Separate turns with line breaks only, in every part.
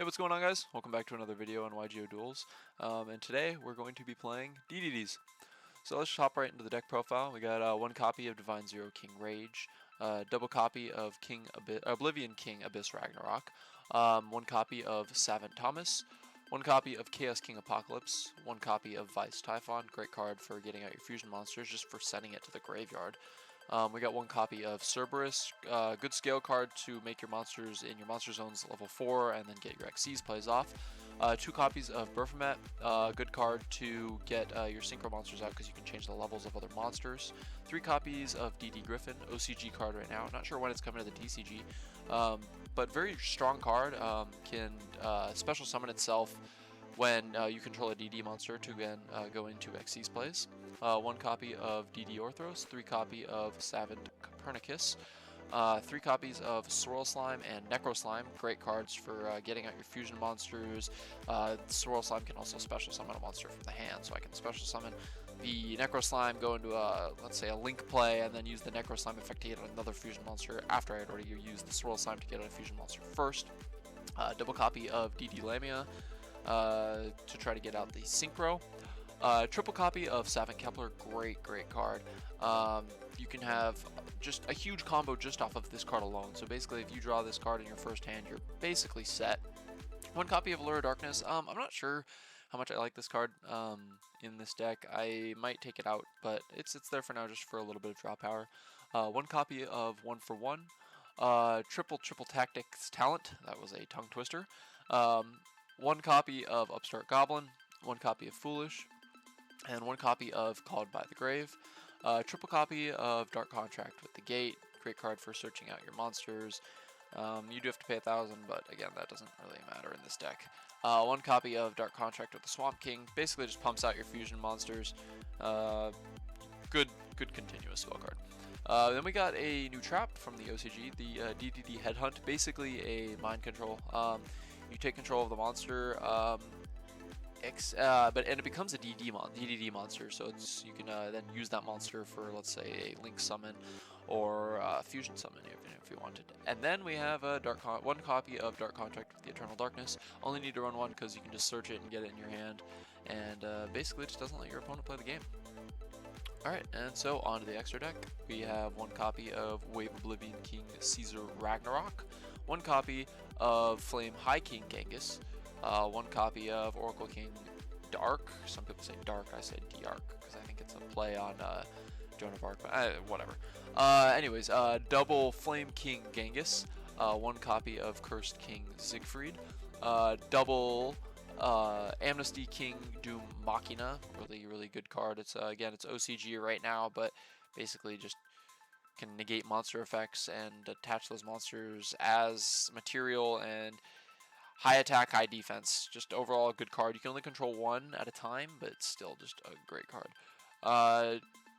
Hey, what's going on, guys? Welcome back to another video on YGO Duels. And today we're going to be playing DDDs. So let's just hop right into the deck profile. We got one copy of Divine Zero King Rage, double copy of Oblivion King Abyss Ragnarok, one copy of Savant Thomas, one copy of Chaos King Apocalypse, one copy of Vice Typhon, great card for getting out your fusion monsters, just for sending it to the graveyard. We got one copy of Cerberus, good scale card to make your monsters in your monster zones level 4 and then get your XCs plays off. Two copies of Baphomet, good card to get your synchro monsters out because you can change the levels of other monsters. Three copies of DD Griffin, OCG card right now, not sure when it's coming to the TCG, but very strong card, can special summon itself when you control a DD monster to again go into Xyz plays. One copy of DD Orthros, three copy of Savant Copernicus, three copies of Swirl Slime and Necro Slime, great cards for getting out your fusion monsters. Swirl Slime can also special summon a monster from the hand, so I can special summon the Necro Slime, go into let's say a Link play, and then use the Necro Slime effect to get another fusion monster after I had already used the Swirl Slime to get a fusion monster first. Double copy of DD Lamia, to try to get out the Synchro. Triple copy of Savant Kepler, great card. You can have just a huge combo just off of this card alone. So basically, if you draw this card in your first hand, you're basically set. One copy of Allure of Darkness. I'm not sure how much I like this card in this deck. I might take it out, but it's there for now just for a little bit of draw power. One copy of 1-for-1. Triple Tactics Talent. That was a tongue twister. One copy of Upstart Goblin, one copy of Foolish, and one copy of Called by the Grave. Triple copy of Dark Contract with the Gate, great card for searching out your monsters. You do have to pay 1,000, but again, that doesn't really matter in this deck. One copy of Dark Contract with the Swamp King, basically just pumps out your fusion monsters. Good continuous spell card. Then we got a new trap from the OCG, the DDD Headhunt, basically a mind control. You take control of the monster, and it becomes a DDD monster. So you can then use that monster for, let's say, a Link summon or a fusion summon if you wanted. And then we have a one copy of Dark Contract with the Eternal Darkness. Only need to run one because you can just search it and get it in your hand, and basically it just doesn't let your opponent play the game. Alright, and so on to the extra deck. We have one copy of Wave Oblivion King Caesar Ragnarok, one copy of Flame High King Genghis, one copy of Oracle King Dark. Some people say Dark, I say Dark because I think it's a play on Joan of Arc, but whatever. Anyways, double Flame King Genghis, one copy of Cursed King Siegfried, double Amnesty King Doom Machina, really good card. It's again, it's OCG right now, but basically just can negate monster effects and attach those monsters as material, and high attack, high defense. Just overall a good card. You can only control one at a time, but it's still just a great card.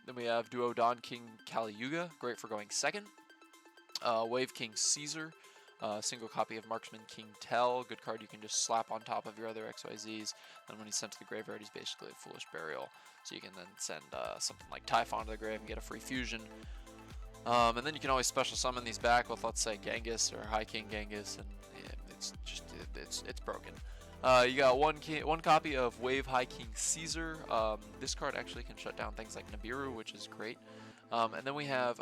Then we have Duo Don King Kali Yuga, great for going second. Wave King Caesar, single copy of Marksman King Tell, good card you can just slap on top of your other XYZs, and when he's sent to the graveyard, he's basically a Foolish Burial, so you can then send something like Typhon to the grave and get a free fusion. And then you can always special summon these back with, let's say, Genghis or High King Genghis, and yeah, it's broken. You got one copy of Wave High King Caesar. This card actually can shut down things like Nibiru, which is great. And then we have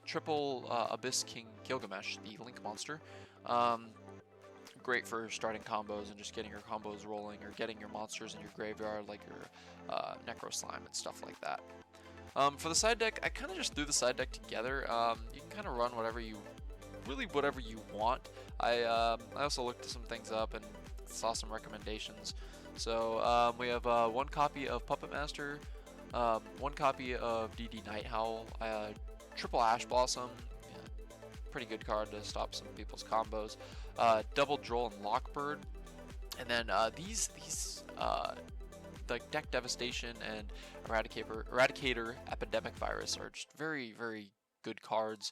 triple Abyss King Gilgamesh, the Link monster. Great for starting combos and just getting your combos rolling, or getting your monsters in your graveyard like your Necro Slime and stuff like that. For the side deck, I kind of just threw the side deck together. You can kind of run whatever you want. I also looked some things up and saw some recommendations. So we have one copy of Puppet Master, one copy of DD Night Howl, triple Ash Blossom, yeah, pretty good card to stop some people's combos, double Droll and Lockbird, and then these like Deck Devastation and Eradicator Epidemic Virus are just very good cards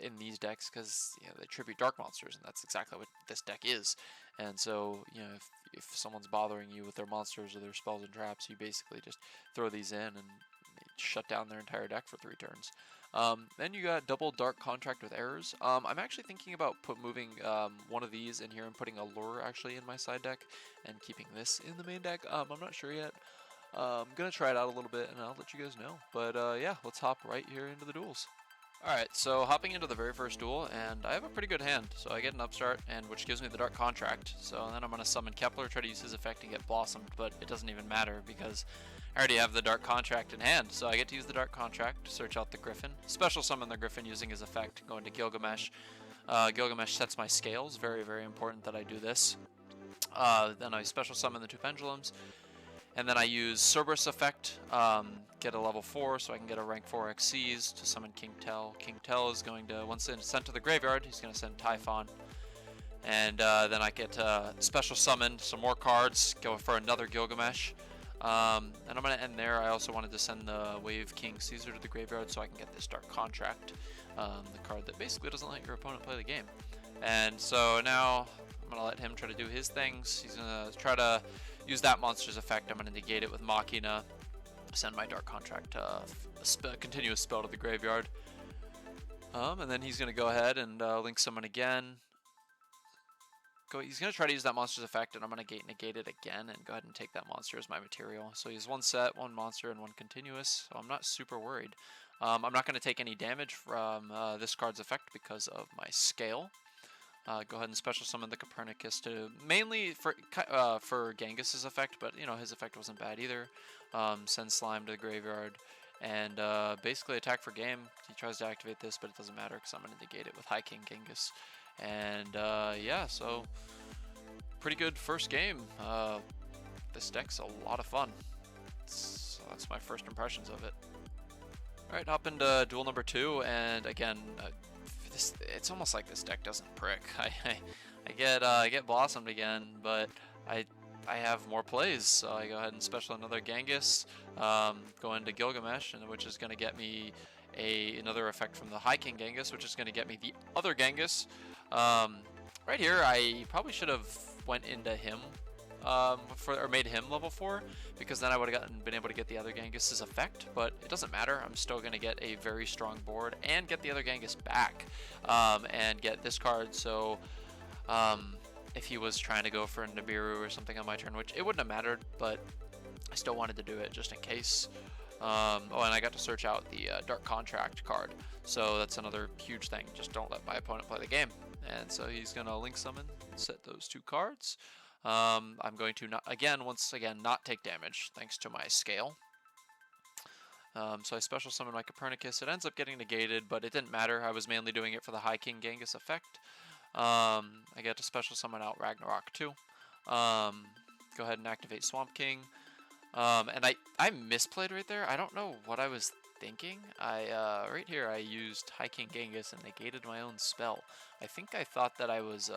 in these decks, because they tribute dark monsters, and that's exactly what this deck is. And so if someone's bothering you with their monsters or their spells and traps, you basically just throw these in, and shut down their entire deck for 3 turns. Then you got double Dark Contract with Errors. I'm actually thinking about moving one of these in here and putting a Lure actually in my side deck and keeping this in the main deck. I'm not sure yet. I'm gonna try it out a little bit and I'll let you guys know. But yeah, let's hop right here into the duels. Alright, so hopping into the very first duel, and I have a pretty good hand. So I get an upstart, and which gives me the Dark Contract. So then I'm going to summon Kepler, try to use his effect to get Blossomed, but it doesn't even matter because I already have the Dark Contract in hand. So I get to use the Dark Contract to search out the Griffin, special summon the Griffin using his effect, go into Gilgamesh. Gilgamesh sets my scales, very, very important that I do this. Then I special summon the 2 Pendulums. And then I use Cerberus effect, get a level 4 so I can get a rank 4 Xyz to summon King Tell. King Tell is going to, once it's sent to the graveyard, he's going to send Typhon. And then I get special summon some more cards, go for another Gilgamesh. And I'm going to end there. I also wanted to send the Wave King Caesar to the graveyard so I can get this Dark Contract, the card that basically doesn't let your opponent play the game. And so now I'm going to let him try to do his things. He's going to try to use that monster's effect. I'm going to negate it with Machina, send my Dark Contract, continuous spell to the graveyard. And then he's going to go ahead and link summon again. He's going to try to use that monster's effect, and I'm going to negate it again and go ahead and take that monster as my material. So he has 1 set, 1 monster, and 1 continuous, so I'm not super worried. I'm not going to take any damage from this card's effect because of my scale. Go ahead and special summon the Copernicus to mainly for Genghis's effect, but you know his effect wasn't bad either. Send Slime to the graveyard and basically attack for game. He tries to activate this, but it doesn't matter because I'm going to negate it with High King Genghis. And yeah, so pretty good first game. This deck's a lot of fun. So that's my first impressions of it. All right, hop into duel number 2, and again. It's almost like this deck doesn't prick. I get Blossomed again, but I have more plays, so I go ahead and special another Genghis, go into Gilgamesh, and which is going to get me another effect from the High King Genghis, which is going to get me the other Genghis. Right here, I probably should have went into him. Or made him level 4, because then I would have been able to get the other Genghis's effect, but it doesn't matter. I'm still going to get a very strong board and get the other Genghis back, and get this card. So if he was trying to go for a Nibiru or something on my turn, which it wouldn't have mattered, but I still wanted to do it just in case. Oh, and I got to search out the Dark Contract card, so that's another huge thing. Just don't let my opponent play the game. And so he's going to link summon, set those 2 cards. I'm going to once again not take damage thanks to my scale. So I special summon my Copernicus. It ends up getting negated, but it didn't matter. I was mainly doing it for the High King Genghis effect. I get to special summon out Ragnarok too. Go ahead and activate Swamp King. And I misplayed right there. I don't know what I was thinking. Right here I used High King Genghis and negated my own spell. I think I thought that I was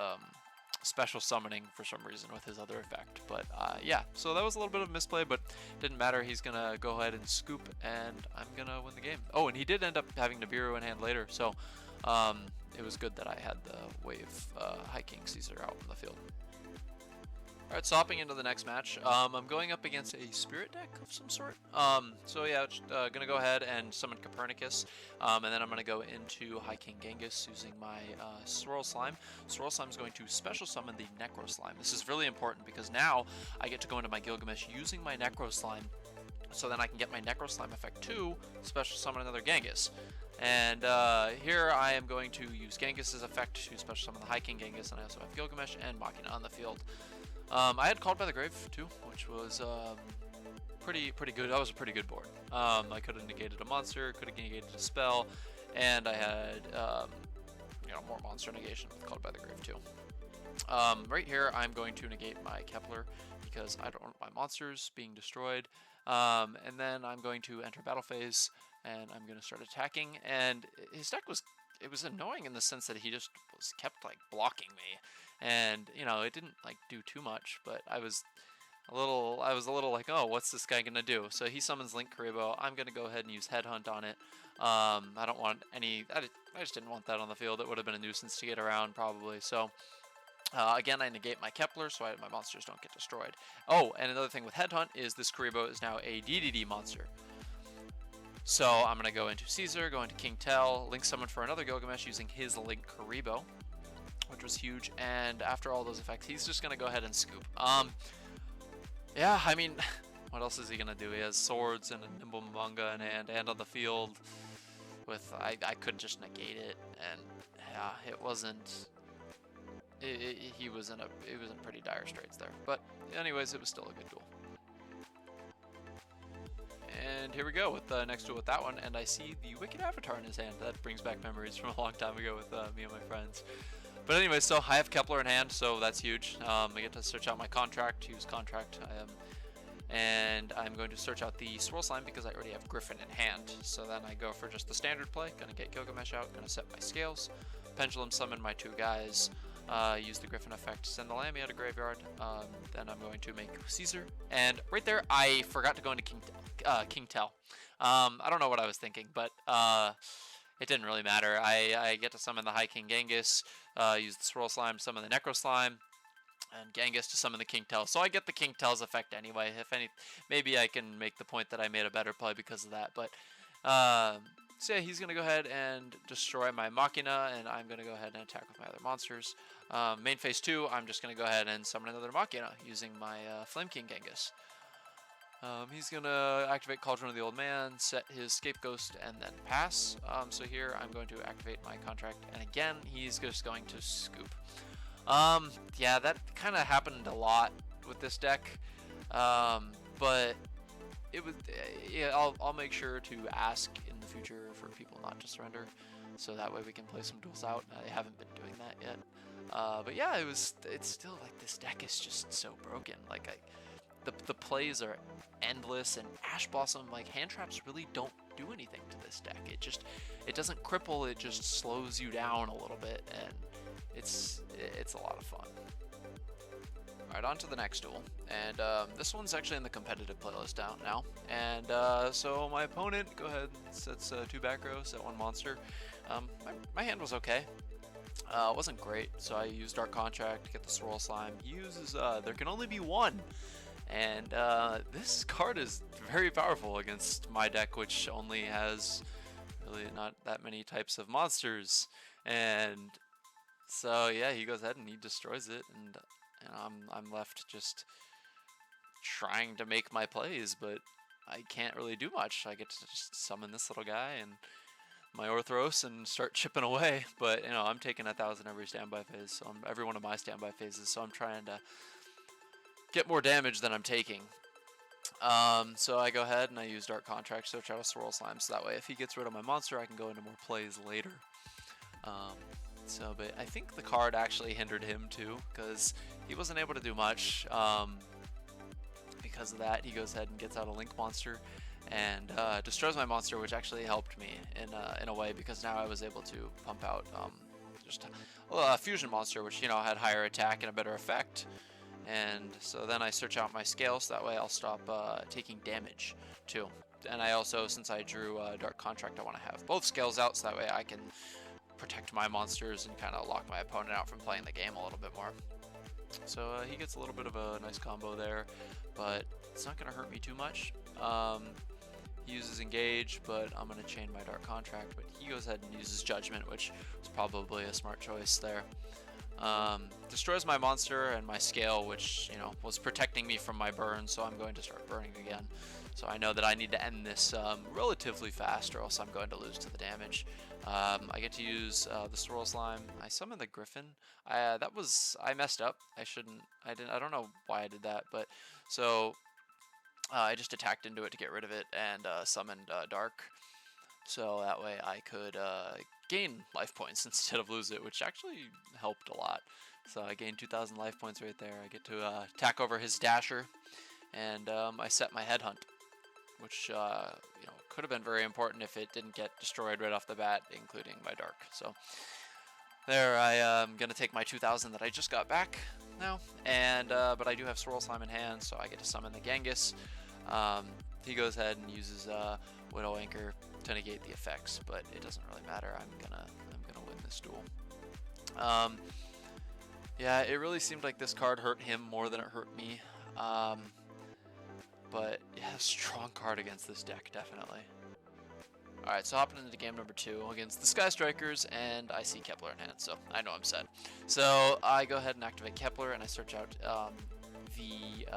special summoning for some reason with his other effect, but yeah, so that was a little bit of misplay, but didn't matter. He's gonna go ahead and scoop, and I'm gonna win the game. Oh, and he did end up having Nibiru in hand later, so it was good that I had the Wave High King Caesar out in the field. Alright, so hopping into the next match, I'm going up against a Spirit deck of some sort. So yeah, gonna go ahead and summon Copernicus, and then I'm gonna go into High King Genghis using my Swirl Slime. Swirl Slime is going to special summon the Necro Slime. This is really important because now I get to go into my Gilgamesh using my Necro Slime, so then I can get my Necro Slime effect to special summon another Genghis. And here I am going to use Genghis's effect to special summon the High King Genghis, and I also have Gilgamesh and Machina on the field. I had Called by the Grave too, which was pretty good. That was a pretty good board. I could have negated a monster, could have negated a spell, and I had more monster negation with Called by the Grave too. Right here, I'm going to negate my Kepler because I don't want my monsters being destroyed. And then I'm going to enter battle phase, and I'm going to start attacking. And his deck was annoying in the sense that he just kept like blocking me. And it didn't like do too much, but I was a little like, oh, what's this guy gonna do? So he summons Link Karibo. I'm gonna go ahead and use Headhunt on it. I don't want any. I just didn't want that on the field. It would have been a nuisance to get around probably. So again, I negate my Kepler so my monsters don't get destroyed. Oh, and another thing with Headhunt is this Karibo is now a DDD monster. So I'm going to go into Caesar, go into King Tell, Link Summon for another Gilgamesh using his Link Karibo, which was huge. And after all those effects, he's just going to go ahead and scoop. Yeah, I mean, what else is he going to do? He has swords and a Nimble Manga in hand and on the field. With I could just negate it, and yeah, it wasn't. He was in pretty dire straits there. But anyways, it was still a good duel. And here we go with the next duel with that one, and I see the Wicked Avatar in his hand. That brings back memories from a long time ago with me and my friends. But anyway, so I have Kepler in hand, so that's huge. I get to search out my contract, use contract, and I'm going to search out the Swirl Slime because I already have Griffin in hand. So then I go for just the standard play, gonna get Gilgamesh out, gonna set my scales, Pendulum Summon my 2 guys, use the Griffin effect, send the Lammy out of graveyard, then I'm going to make Caesar, and right there I forgot to go into King Tell. I don't know what I was thinking, but it didn't really matter. I get to summon the High King Genghis, use the Swirl Slime, summon the Necro Slime, and Genghis to summon the King Tell. So I get the King Tell's effect anyway. If any, maybe I can make the point that I made a better play because of that. But so yeah, he's gonna go ahead and destroy my Machina, and I'm gonna go ahead and attack with my other monsters. Main phase 2, I'm just gonna go ahead and summon another Machina using my Flame King Genghis. He's gonna activate Cauldron of the Old Man, set his Scapegoat, and then pass. So here I'm going to activate my contract, and again he's just going to scoop. Yeah, that kind of happened a lot with this deck, but it was, yeah, I'll make sure to ask in the future for people not to surrender, so that way we can play some duels out. I haven't been doing that yet, but yeah, it's still like this deck is just so broken. Like the plays are endless, and Ash Blossom, like, hand traps really don't do anything to this deck. It doesn't cripple, it just slows you down a little bit, and it's a lot of fun. Alright, on to the next duel, and this one's actually in the competitive playlist out now, and so my opponent, go ahead and sets 2 back row, set 1 monster. My hand was okay. It wasn't great, so I used Dark Contract to get the Swirl Slime. He uses there can only be 1, and this card is very powerful against my deck, which only has really not that many types of monsters. And so yeah, he goes ahead and he destroys it, and I'm left just trying to make my plays, but I can't really do much. I get to just summon this little guy and my Orthros and start chipping away. But I'm taking 1,000 every standby phase, so every one of my standby phases. So I'm trying to get more damage than I'm taking. So I go ahead and I use Dark Contract, search out a Swirl Slime, so that way if he gets rid of my monster, I can go into more plays later. But I think the card actually hindered him too, because he wasn't able to do much. Because of that, he goes ahead and gets out a Link monster and destroys my monster, which actually helped me in a way, because now I was able to pump out just a fusion monster, which had higher attack and a better effect. And so then I search out my scale, so that way I'll stop taking damage too. And I also, since I drew Dark Contract, I want to have both scales out, so that way I can protect my monsters and kind of lock my opponent out from playing the game a little bit more. So he gets a little bit of a nice combo there, but it's not going to hurt me too much. He uses Engage, but I'm going to chain my Dark Contract, but he goes ahead and uses Judgment, which was probably a smart choice there. Destroys my monster and my scale, which was protecting me from my burn, so I'm going to start burning again. So I know that I need to end this relatively fast, or else I'm going to lose to the damage. I get to use the Swirl Slime. I summon the Griffin. I messed up. I don't know why I did that, but so I just attacked into it to get rid of it and summoned Dark. So that way I could gain life points instead of lose it, which actually helped a lot. So I gained 2,000 life points right there. I get to attack over his Dasher, and I set my Headhunt, which could have been very important if it didn't get destroyed right off the bat, including my Dark. So there, I am gonna take my 2,000 that I just got back now, and but I do have Swirl Slime in hand, so I get to summon the Genghis. He goes ahead and uses Widow Anchor to negate the effects, but it doesn't really matter. I'm gonna win this duel. Yeah, it really seemed like this card hurt him more than it hurt me. But yeah, strong card against this deck, definitely. Alright, so hopping into game number 2 against the Sky Strikers, and I see Kepler in hand, so I know I'm set. So I go ahead and activate Kepler, and I search out the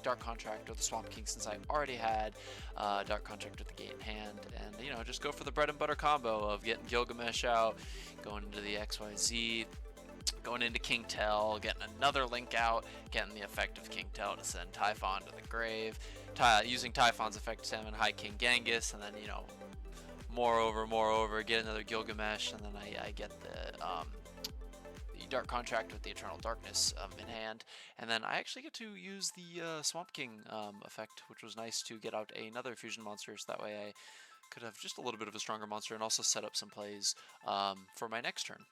Dark Contract or the Swamp King, since I already had Dark Contract with the gate in hand, and you know, just go for the bread and butter combo of getting Gilgamesh out, going into the XYZ, going into King Tell, getting another Link out, getting the effect of King Tell to send Typhon to the grave, using Typhon's effect to summon High King Genghis, and then, you know, moreover, get another Gilgamesh, and then I get the Dark Contract with the Eternal Darkness in hand, and then I actually get to use the Swamp King effect, which was nice to get out another fusion monster, so that way I could have just a little bit of a stronger monster, and also set up some plays for my next turn,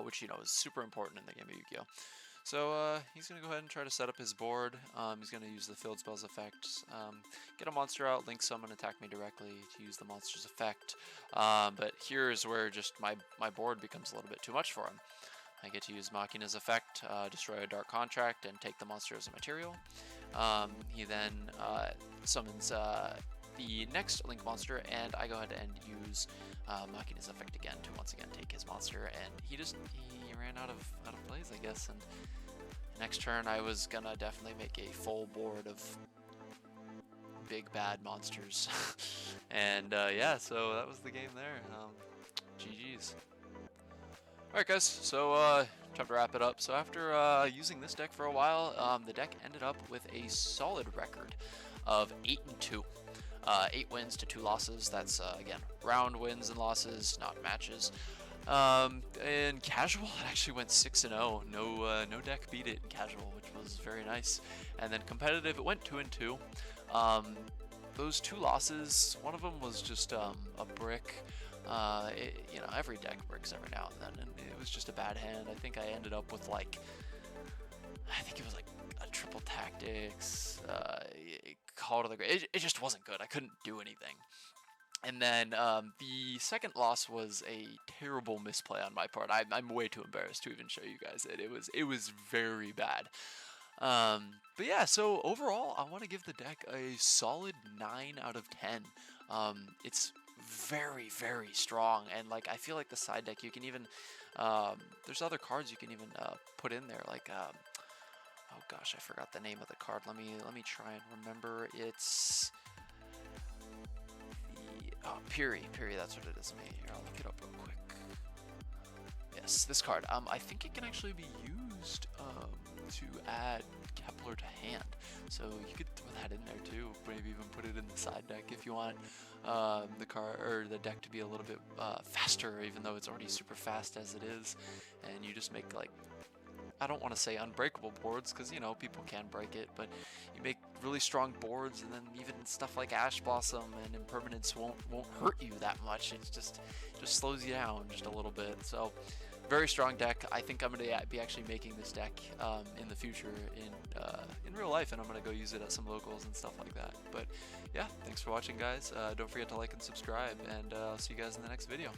which, you know, is super important in the game of Yu-Gi-Oh! So he's going to go ahead and try to set up his board. He's going to use the Field Spells effect, get a monster out, Link Summon, attack me directly to use the monster's effect. But here's where just my board becomes a little bit too much for him. I get to use Machina's effect, destroy a Dark Contract, and take the monster as a material. He then summons the next Link monster, and I go ahead and use Machina's effect again to once again take his monster, and he ran out of plays, I guess, and next turn I was gonna definitely make a full board of big bad monsters. And yeah, so that was the game there. GG's. Alright guys, so time to wrap it up. So after using this deck for a while, the deck ended up with a solid record of 8-2. 8 wins to 2 losses. That's again, round wins and losses, not matches. In casual, it actually went 6-0. No deck beat it in casual, which was very nice. And then competitive, it went 2-2. Those 2 losses, one of them was just a brick. You know, every deck bricks every now and then, and it was just a bad hand. I think I ended up with like, I think it was like a triple tactics, call to the grave. It just wasn't good. I couldn't do anything. And then the second loss was a terrible misplay on my part. I'm way too embarrassed to even show you guys it. It was very bad. But yeah, so overall, I want to give the deck a solid 9 out of 10. It's very, very strong, and like I feel like the side deck, you can even there's other cards you can even put in there, like oh gosh, I forgot the name of the card. Let me try and remember. It's the Piri, that's what it is. Here, I'll look it up real quick. Yes, this card. I think it can actually be used to add Kepler to hand, so you could throw that in there too. Maybe even put it in the side deck if you want the card or the deck to be a little bit faster, even though it's already super fast as it is. And you just make, like, I don't want to say unbreakable boards, because, you know, people can break it, but you make really strong boards, and then even stuff like Ash Blossom and Impermanence won't hurt you that much. It's just slows you down just a little bit. So very strong deck. I think I'm going to be actually making this deck in the future in real life, and I'm going to go use it at some locals and stuff like that. But yeah, thanks for watching, guys. Don't forget to like and subscribe, and I'll see you guys in the next video.